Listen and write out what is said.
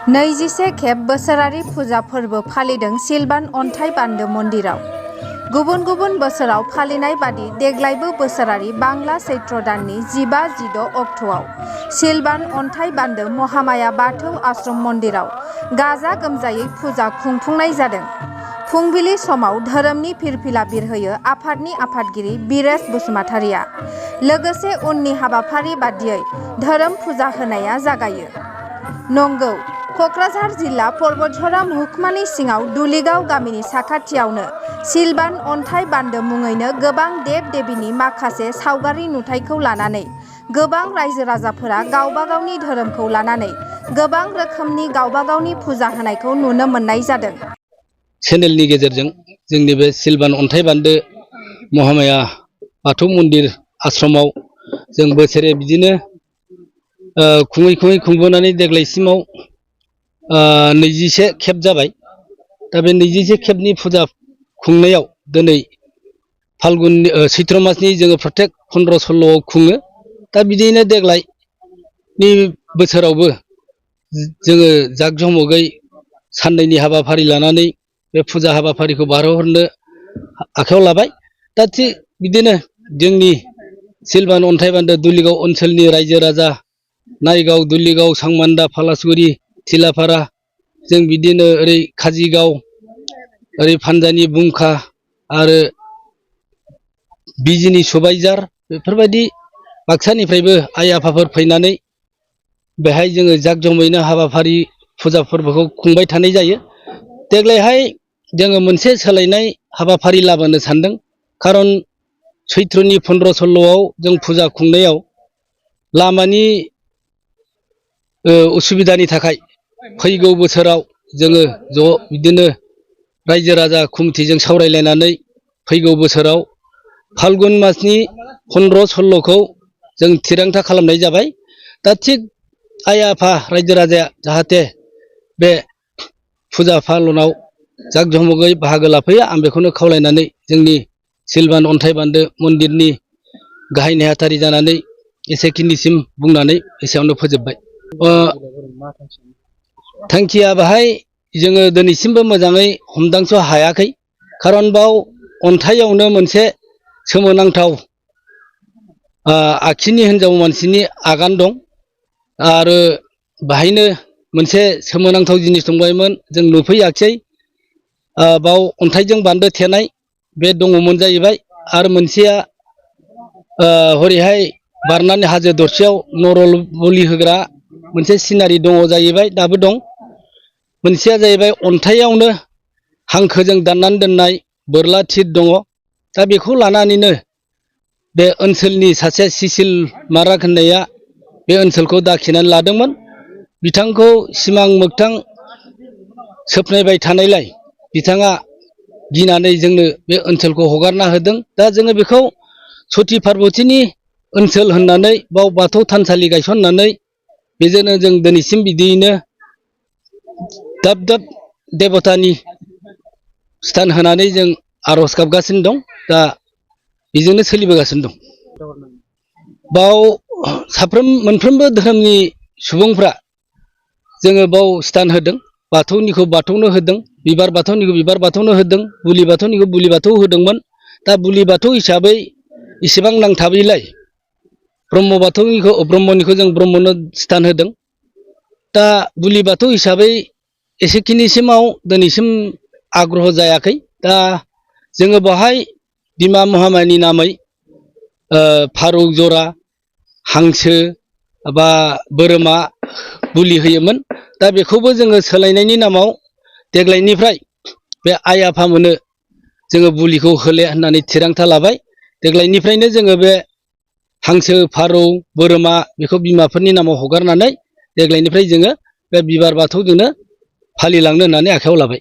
नैजिसे खेब बोसोरारि फुजा फोरबो फालिदों सिलबान अन्थाइ बान्दो मन्दिराव। गुबुन गुबुन बोसोराव फालिनाय बादि देग्लायबो बोसोरारि बांला चैत्र दाननि 15-16 अक्ट'आव सिलबान अन्थाइ बान्दो महामाया बाथौ आश्रम मन्दिराव गाजा गोमजायै फुजा खुंफुंनाय जादों। फुंबिलि समाव धोरोमनि फिरफिला बिरहोयो आफादनि आफादगिरि बिरेश बसुमतारिया। लोगोसे उननि हाबाफारि बादियै धोरोम फुजा होनाया जागायो। नंगौ, क'क्राझार जिल्ला पर्बतझरा महकुमानि सिङाव दुलिगाव गामिनि साखाथियावनो सिलबान अन्थाइ बान्दो मुङैनो गोबां देब-देबीनि माखासे सावगारि नुथायखौ लानानै गोबां रायजो राजाफोरा गावबा गावनि धोरोमखौ लानानै गोबां रोखोमनि गावबा गावनि फुजा होनायखौ नुनो मोननाय जादों। चेनेलनि गेजेरजों जोंनि बे सिलबान अन्थाइ बान्दो महामाया बाथौ मन्दिर आश्रमाव जों बोसोरे बिदिनो खुङै खुंबोनानै देग्लायसिमाव 21 खेब जाबाय। दा बे 21 खेबनि फुजा खुंनायाव दिनै फाल्गुननि चैत्र मासनि जोङो प्रत्येक 15-16 खुङो। दा बिदिनो देग्लायनि बोसोरावबो जोङो जाकजमकै साननैनि हाबाफारि लानानै बे फुजा हाबाफारिखौ बारहोहरनो आखायाव लाबाय। दा थिग बिदिनो जोंनि सिलबान अन्थाइ बान्दो दुलिगाव ओनसोलनि रायजो राजा नायगाव, दुलिगाव, सांमान्दा, फालासगुरि, थिलाफारा, जों बिदिनो ओरै काजिगाव, ओरै फानजानि बुंखा आरो बिजिनि सुबाइजार, बेफोरबायदि बाक्सानिफ्रायबो आइ आफाफोर फैनानै बेहाय जोङो जाकजमैनो हाबाफारि फुजा फोरबोखौ खुंबाय थानाय जायो। देग्लायहाय जोङो मोनसे सोलायनाय हाबाफारि लाबोनो सानदों। खारन चैत्रनि 15-16आव जों फुजा खुंनायाव लामानि उसुबिदानि थाखाय फैगौ बोसोराव जोङो ज' बिदिनो रायजो राजा कमिटिजों सावरायलायनानै फैगौ बोसोराव फाल्गुन मासनि 15-16खौ जों थिरांथा खालामनाय जाबाय। दा थिग आइ आफा रायजो राजाया जाहाथे बे फुजा फालनाव जाकजमकै बाहागो लाफैयो, आं बेखौनो खावलायनानै जोंनि सिलबान अन्थाइ बान्दो मन्दिरनि गाहाय नेहाथारि जानानै एसेखिनिसिम बुंनानै एसेयावनो फोजोबबाय। थांखिया बाहाय जोङो दिनैसिमबो मोजाङै हमदांस' हायाखै। खारन बाव अन्थाइयावनो मोनसे सोमोनांथाव आखिनि हिनजाव मानसिनि आगान दं आरो बाहायनो मोनसे सोमोनांथाव जिनिस दंबायमोन, जों नुफैयाखिसै। बाव अन्थाइजों बान्दो थेनाय बे दङमोन जाहैबाय। आरो मोनसेया हरैहाय बारनानै हाजो दरसेयाव नरल बलि होग्रा मोनसे सिनारि दङ जाहैबाय, दाबो दं। मोनसेया जाहैबाय अन्थाइयावनो हांखोजों दाननानै दोननाय बोरला थिर दङ। दा बेखौ लानानैनो बे ओनसोलनि सासे सिसिल माराक होननाया बे ओनसोलखौ दाखिनानै लादोंमोन। बिथांखौ सिमां मोगथां सोबनायबाय थानायलाय बिथाङा गिनानै जोंनो बे ओनसोलखौ हगारना होदों। दा जोङो बेखौ सती पार्बतीनि ओनसोल होननानै बाव बाथौ थानसालि गायसननानै बेजोंनो जों दिनैसिम बिदियैनो दाब दाब देबतानि स्थान होनानै जों आर'ज गाबगासिनो दं। दा बेजोंनो सोलिबोगासिनो दं। बाव मोनफ्रोमबो धोरोमनि सुबुंफ्रा जोङो बाव स्थान होदों। बाथौनिखौ बाथौनो होदों, बिबार बाथौनिखौ बिबार बाथौनो होदों, बुलि बाथौनिखौ बुलि बाथौ होदोंमोन। दा बुलि बाथौ हिसाबै इसेबां नांथाबैलाय ब्रह्मनिखौ जों ब्रह्मनो स्थान होदों। दा बुलि बाथौ हिसाबै एसेखिनिसिमाव दिनैसिम आग्रह जायाखै। दा जोङो बेवहाय बिमा महामायानि नामै फारौ जरा, हांसो बा बोरमा बुलि होयोमोन। दा बेखौबो जोङो सोलायनायनि नामाव देग्लायनिफ्राय बे आइ आफामोननो जोङो बुलिखौ होले होननानै थिरांथा लाबाय। देग्लायनिफ्रायनो जोङो बे हांसो, फारौ, बोरमा बेखौ बिमाफोरनि नामाव हगारनानै देग्लायनिफ्राय जोङो बे बिबार बाथौजोंनो फालिलांनो होननानै आखायाव लाबाय।